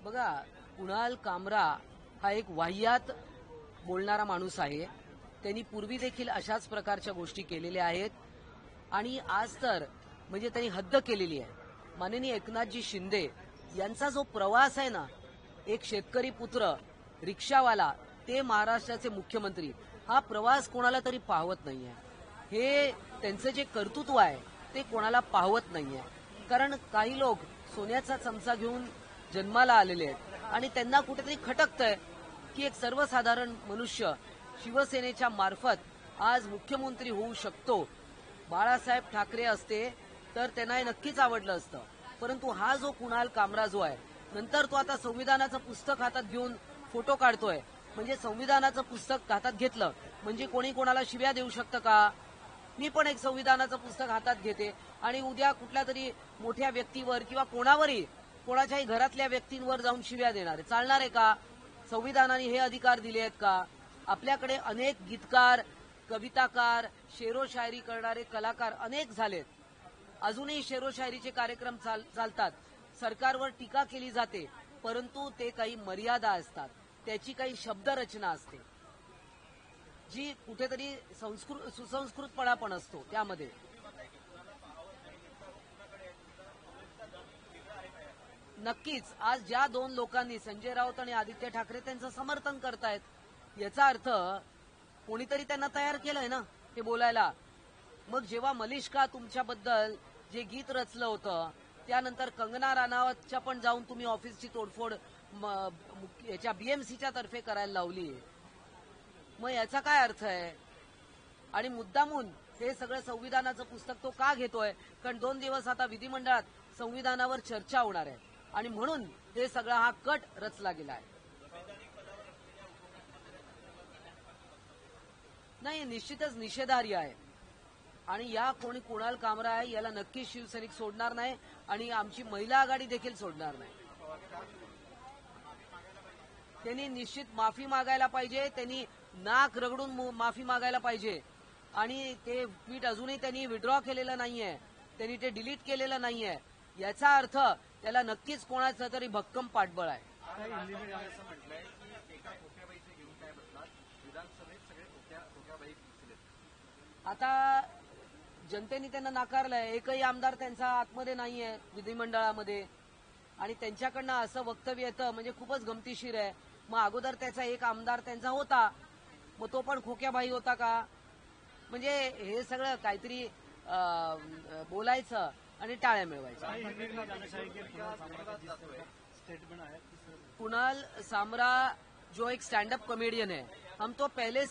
बघा, कुणाल कामरा हा एक वाह्यात बोलणारा माणूस आहे. त्यांनी पूर्वी देखील अशाच प्रकारच्या गोष्टी केलेल्या आहेत आणि आज तर म्हणजे त्यांनी हद्द केलेली आहे. माननीय एकनाथजी शिंदे यांचा जो प्रवास आहे ना, एक शेतकरी पुत्र, रिक्षावाला ते महाराष्ट्राचे मुख्यमंत्री, हा प्रवास कोणाला तरी पाहवत नाहीये. हे त्यांचं जे कर्तृत्व आहे ते कोणाला पाहवत नाहीये. कारण काही लोक सोन्याचा चमचा घेऊन जन्माला आलेले आहेत आणि त्यांना कुठेतरी खटकतंय की एक सर्वसाधारण मनुष्य शिवसेनेच्या मार्फत आज मुख्यमंत्री होऊ शकतो. बाळासाहेब ठाकरे असते तर त्यांना हे नक्कीच आवडलं असतं. परंतु हा जो कुणाल कामरा जो आहे, नंतर तो आता संविधानाचं पुस्तक हातात घेऊन फोटो काढतोय. म्हणजे संविधानाचं पुस्तक हातात घेतलं म्हणजे कोणी कोणाला शिव्या देऊ शकतं का? मी पण एक संविधानाचं पुस्तक हातात घेते आणि उद्या कुठल्या तरी मोठ्या व्यक्तीवर किंवा कोणावरही, कोणाच्याही घरातल्या व्यक्तींवर जाऊन शिव्या देणार आहे, चालणार आहे का? संविधानाने हे अधिकार दिले आहेत का? आपल्याकडे अनेक गीतकार, कविताकार, शेरो शायरी करणारे कलाकार अनेक झालेत. अजूनही शेरो शायरीचे कार्यक्रम चालतात. सरकारवर टीका केली जाते, परंतु ते काही मर्यादा असतात, त्याची काही शब्दरचना असते जी कुठेतरी सुसंस्कृतपणा पण असतो त्यामध्ये. नक्कीच आज ज्या दोन लोकांनी, संजय राऊत आणि आदित्य ठाकरे, त्यांचं समर्थन करतायत, याचा अर्थ कोणीतरी त्यांना तयार केलंय ना ते बोलायला. मग जेव्हा मलिष्का तुमच्याबद्दल जे गीत रचलं होतं, त्यानंतर कंगना राणावतच्या पण जाऊन तुम्ही ऑफिसची तोडफोड याच्या बीएमसीच्या तर्फे करायला लावली, मग याचा काय अर्थ आहे? आणि मुद्दामून हे सगळं संविधानाचं पुस्तक तो का घेतोय? कारण 2 दिवस आता विधिमंडळात संविधानावर चर्चा होणार आहे आणि म्हणून हे सगळा हा कट रचला गेला आहे. नाही, निश्चितच निषेधार्ह आहे आणि या कोणी कुणाल कामरा आहे याला नक्की शिवसैनिक सोडणार नाही आणि आमची महिला आघाडी देखील सोडणार नाही. त्यांनी निश्चित माफी मागायला पाहिजे, त्यांनी नाक रगडून माफी मागायला पाहिजे आणि ते ट्विट अजूनही त्यांनी विड्रॉ केलेलं नाहीये, त्यांनी ते डिलीट केलेलं नाहीये. याचा अर्थ त्याला नक्कीच कोणाचं तरी भक्कम पाठबळ आहे. आता जनतेने त्यांना नाकारलंय. एकही आमदार त्यांचा आतमध्ये नाहीये विधिमंडळामध्ये आणि त्यांच्याकडनं असं वक्तव्य येतं म्हणजे खूपच गमतीशीर आहे. मग अगोदर त्याचा एक आमदार त्यांचा होता, मग तो पण खोक्याबाई होता का? म्हणजे हे सगळं काहीतरी बोलायचं आणि टाळ्या मिळवायच्या. कुणाल सामरा जो एक स्टैंड अप कॉमेडियन है, हम तो पहले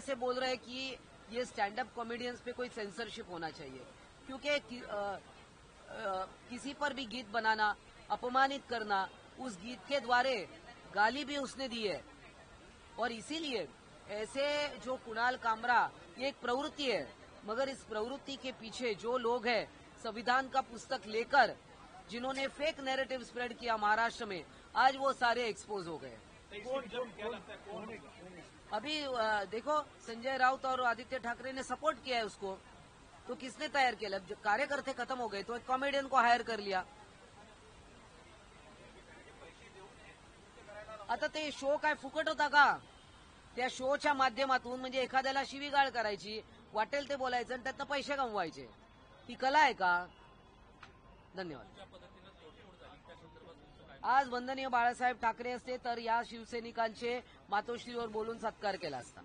से बोल रहे हैं कि ये स्टैंड अप कॉमेडियंस पे कोई सेंसरशिप होना चाहिए, क्योंकि किसी पर भी गीत बनाना, अपमानित करना, उस गीत के द्वारे गाली भी उसने दी है और इसीलिए ऐसे जो कुणाल कामरा, ये एक प्रवृत्ति है, मगर इस प्रवृत्ति के पीछे जो लोग हैं संविधान का पुस्तक लेकर जिन्होंने फेक नैरेटिव स्प्रेड किया महाराष्ट्र में, आज वो सारे एक्सपोज हो गए. अभी देखो, संजय राउत और आदित्य ठाकरे ने सपोर्ट किया है उसको, तो किसने तैयार किया? जब कार्यकर्ते खत्म हो गए तो एक कॉमेडियन को हायर कर लिया. आता ते शो काय फुकट होता का? त्या शोच्या माध्यमातून म्हणजे एखाद्याला शिवीगाळ करायची, वाटेल ते बोलायचं आणि त्यातनं पैसे कमवायचे, ही कला आहे का? धन्यवाद. आज वंदनीय बाळासाहेब ठाकरे असते तर या शिवसैनिकांचे मातोश्रीवर बोलून सत्कार केला असता.